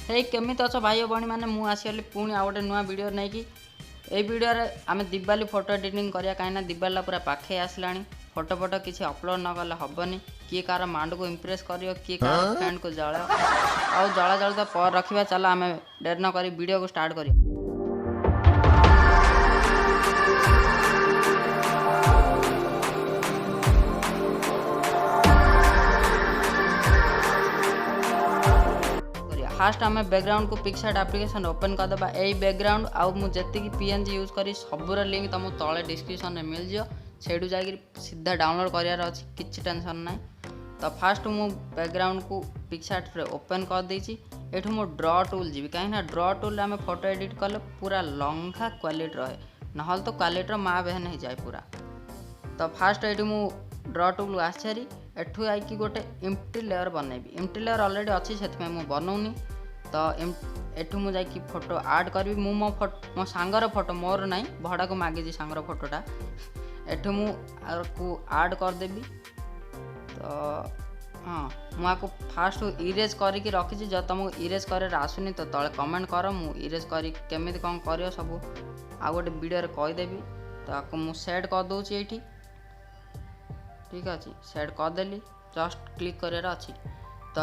हे केमिति अछ भाई भणी मैंने मु आसीगली पुणी आ गोटे नुआ वीडियो नहीं कि ए वीडियो आम दिवाली फोटो एडिटिंग करिया कहीं दिवाली पूरा पाखे आसला फोटो फोटो किसी अपलोड न कले हेनी किए कार मांड को इम्प्रेस कर किए कार फ्रेंड को जल आ जला जल तो पर रखा चलो आम डेर न कर वीडियो को स्टार्ट करिया। फास्ट आम बैकग्राउंड को पिक्सार्ट एप्लिकेशन ओपन करदे यही बैकग्राउंड आउ मुझे पीएनजी यूज करी सबूर लिंक तुमको तले डिस्क्रिप्शन में मिल जाओ से जा सीधा डाउनलोड करार अच्छी किसी टेंशन ना। तो फास्ट मु बैकग्राउंड को पिक्सार्ट ओपन कर देती एठू मु ड्रॉ टूल जी कहीं ड्रॉ टूल आम फोटो एडिट कले पूरा लंघा क्वालिटी रहे ना तो क्वालिटी माँ बहन हो जाए पूरा। तो फास्ट ये मु ड्रॉ टूल आसारी एठू आई गोटे एम्प्टी लेयर बनैबी एम्प्टी लेयर ऑलरेडी अच्छी से बनौनी। तो एठू मु जाकि फोटो ऐड करी मो सांगर फोटो मोर ना भड़ा को मागिजी सांगर फोटोटा एठू मु ऐड करदेवी। तो हाँ मुझे फास्ट इरेज करके रखी जब तुमको इरेज कर आसुनी तो तले कमेंट कर मु इरेज कर केमी कौन कर सब आ गोटे वीडियो कहीदेवी। तो आपको मु सेट कर दूची ये ठीक अच्छे सेट करदेली जस्ट क्लिक करार अच्छी। तो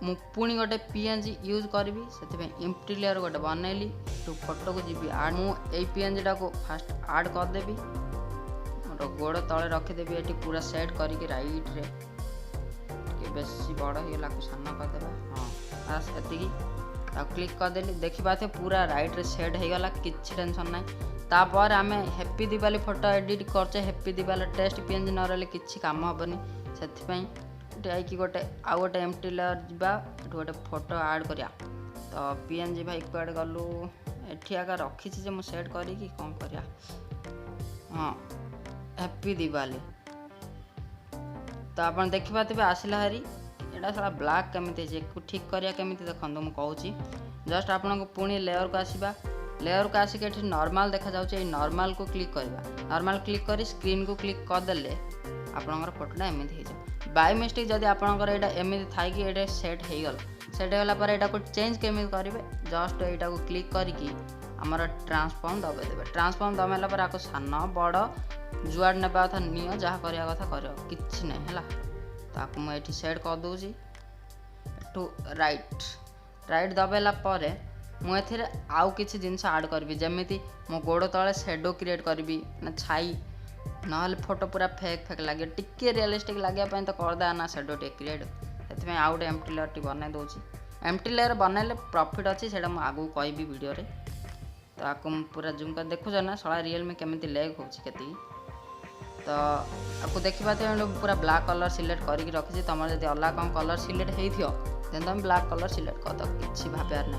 मु पुणी गोटे पीएनजी यूज करी से एम्प्टी लेयर गोटे बनैली तो फोटो को जी आड मु पीएनजी को फास्ट ऐड करदेवी मोर गोड़ तले रखीदेवी ये पूरा सेट करके रईट रे बेसी बड़ होगा सान करदे हाँ एति क्लिक करदेली देखिए पूरा रईट रे सेट होगला किसी टेंशन ना। तापर आम हैप्पी दिवाली फोटो एडिट करचे हैप्पी दिवाली टेस्ट पीएनजी न रही किसी काम हेनी से गोटे आउ गोटे एम्प्टी लेयर जा गोटे फोटो ऐड करिया। तो पीएनजी भाई कड़े गलु एठी आगा रखी मुझे सेट करी कौन करिया हाँ हैप्पी दिवाली। तो आप देखिए आसला हारी एटा सारा ब्लैक केमी ठीक करिया केमी देखो मुझे कहूँ जस्ट आपन को पुणी लेयर को आसवा लेयर को आसिक ये नॉर्मल देखा जाए नॉर्मल को क्लिक करवा नॉर्मल क्लिक कर स्क्रीन को क्लिक करदे आपंकर फोटोटा एमती हो बाय मिस्टेक जब आपंकर यहाँ एमती थाई ये सेट होगला पर यहाँ को चेंज केमी करेंगे जस्ट यहाँ को क्लिक करके आमर ट्रांसफॉर्म दबेदेवे ट्रांसफॉर्म दबाला पर आपको सान बड़ जुआड ने कथा नि जहाँ करवा कथा कर कि ना तो मुझे सेट कर दूसरी टू राइट राइट दबेला मुझे आउ किसी जिनस ऐड करी जमी मो गोड़ तले शेडो क्रिएट करी ना छाई ना फोटो पूरा फेक फेक लगे टिके रियलिस्टिक लगे तो करदे ना शेडो टे क्रिएट से आउ गोटे एम्प्टी लेयर टी बन दूसरी एम्प्टी लेयर बनैले प्रॉफिट अच्छी से आगू कहि वीडियो रे। तो आपको पूरा जूम कर देखुच ना सला रियल में केमी लैग होती तो आपको देखा पूरा ब्लैक कलर सिलेक्ट करके रखी तुम जब अलग कौन कलर सिलेक्ट हो तुम ब्लैक कलर सिलेक्ट कर दो किसी भाबार ना।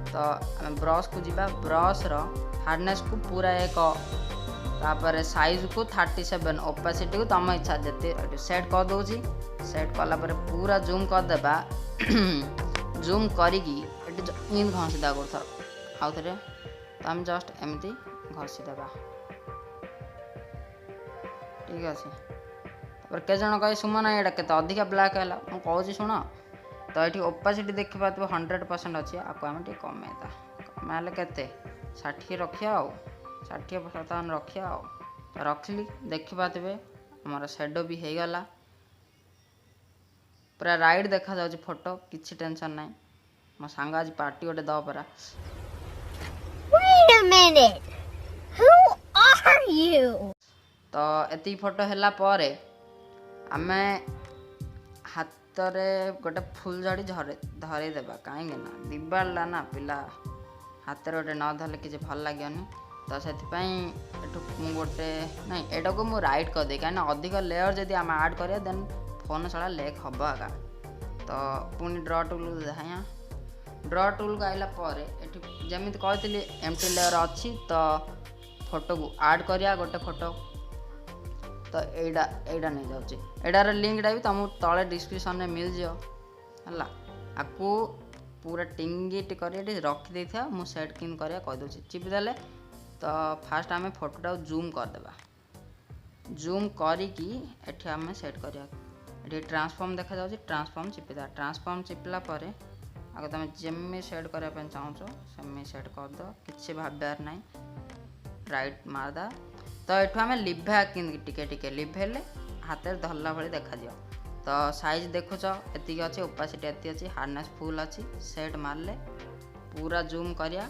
तो आम ब्रश को जीवा ब्रश हार्डनेस को पूरा एक तापर साइज को 37 ओपेसिटी को तुम इच्छा जिते सेट कर दूची सेट कलापर पूरा जूम करदेबा जूम करी घसीदा कर आउ थे तो आम जस्ट एमती घसीदेबा ठीक अच्छे। के जन कहे सुमना यहाँ के अधिका ब्लैक है मुझे कहूँ शुण तो ये ओपेसिटी देखी पाते 100% अच्छी आपको आम टे कमेदा कमेले के 60 रखिया 60-57 रखिया तो रखली देखी पाते हमारा शेडो भी होगला पूरा राइट देखा जाऊँ फोटो किसी टेंशन ना। मो सांग आज पार्टी गोटे दो परा तो एति फोटो हैला पारे आमे हाथ रे गोटे फुल झड़ी धरे देबा कहीं ना दिवाला ना पिला हाथ गोटे न धरले किसी भल लगे तो से गोटे ना एटा को मुझे राइट करदे कहीं अधिक लेयर जब आम ऐड करिया देन फोन सारा लेग हम आगा। तो पुणी ड्रॉ टूल हाँ ड्रॉ टूल को आइला जमी कही एम्प्टी लेयर अच्छी तो फोटो को ऐड करिया गोटे फोटो तो एटा नहीं जाऊँगी एटार लिंकटा भी तुमको तले डिस्क्रिप्शन में मिल जाए आपको पूरा टिंगिट कर रखी था मुझे सेट किन कर कहीदे चिपिदेले। तो फास्ट आम फोटोटा जूम करदे जूम करी आम सेट करिया ट्रांसफॉर्म देखा जाऊँ ट्रांसफॉर्म चिपिदा ट्रांसफॉर्म चिपला आगे तुम जमी सेट करने चाहो सेमी सेट करद कि भाबार ना राइट मारदा। तो ये आम लिभा टिके टिके लिभेले हाथ में धरला भाई देखा दियो। तो साइज देखुच एति अच्छे ओपासिटी एति अच्छी हार्डनेस फुल अच्छी सेट मारले पूरा जूम करिया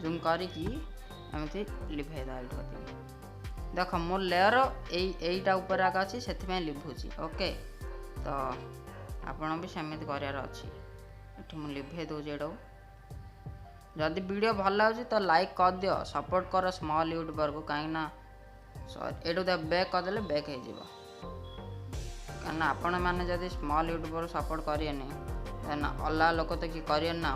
जूम करिकी एमती लिभेदा ये देख मोर लेयर यहीटा उपर आगे अच्छी से लिभुची ओके। तो आपण भी सेमती करार अच्छी ये मुझे लिभे दूसरी एटा जदि वीडियो भल लगे तो लाइक कर दियो सपोर्ट कर स्मॉल यूट्यूबर को कहीं एटू तो बैक करदे बैक हो कहीं आपण मैंने जदि स्मॉल यूट्यूबर सपोर्ट करेनि अलग लोक तो कि करें ना।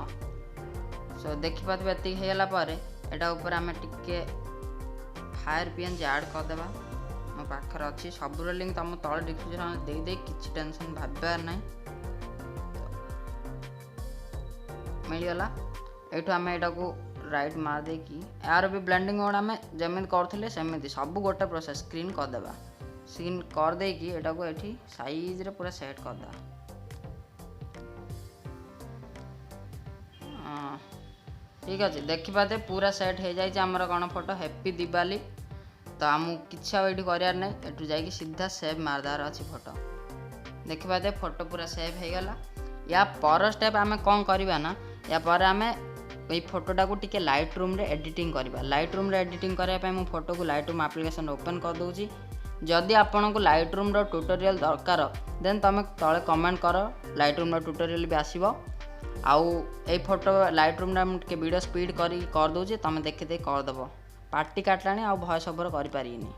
सो देखिपारे ये एटा ऊपर आम टिके फायर पीएनजी ऐड करदे मो पाखर अच्छी सबूर लिंक तुम तले डिस्क्रिप्शन दे किसी टेंशन भाबार ना मिलगला। एठू आम एटा को राइट मार देकी यार भी ब्लेंडिंग मोड आम जमी करते सेमती सब गोटे प्रोसेस स्क्रीन करदे स्क्रीन कर देकी एटा को एठी साइज रे पूरा सेट करदा। ठीक अच्छे देखिपाते पूरा सेट हो जाए आमर कौन फोटो हैप्पी दिवाली। तो आमको किसी ये करार ना एटू जाकि सीधा सेव मारदार अच्छी फोटो देखिपाते फोटो पूरा सेव हो गला। या पर स्टेप आम कौन करवा ना या पर आम ये फोटोटा को टिके लाइट रूम रे एडिटिंग करवा। लाइट रूम रे एडिटिंग करने मो फोटो को लाइट रूम एप्लिकेशन ओपन कर दूची। जदि आपन को लाइट रूम रो ट्यूटोरियल दरकार देन तुम तले कमेंट कर लाइट रूम रो ट्यूटोरियल भी आसीबो। आउ ए फोटो लाइट रूम रे वीडियो स्पीड कर दूची तुम देखी दे करदेव पार्टी काटलानी आ भॉइस ओवर कर पारिनी।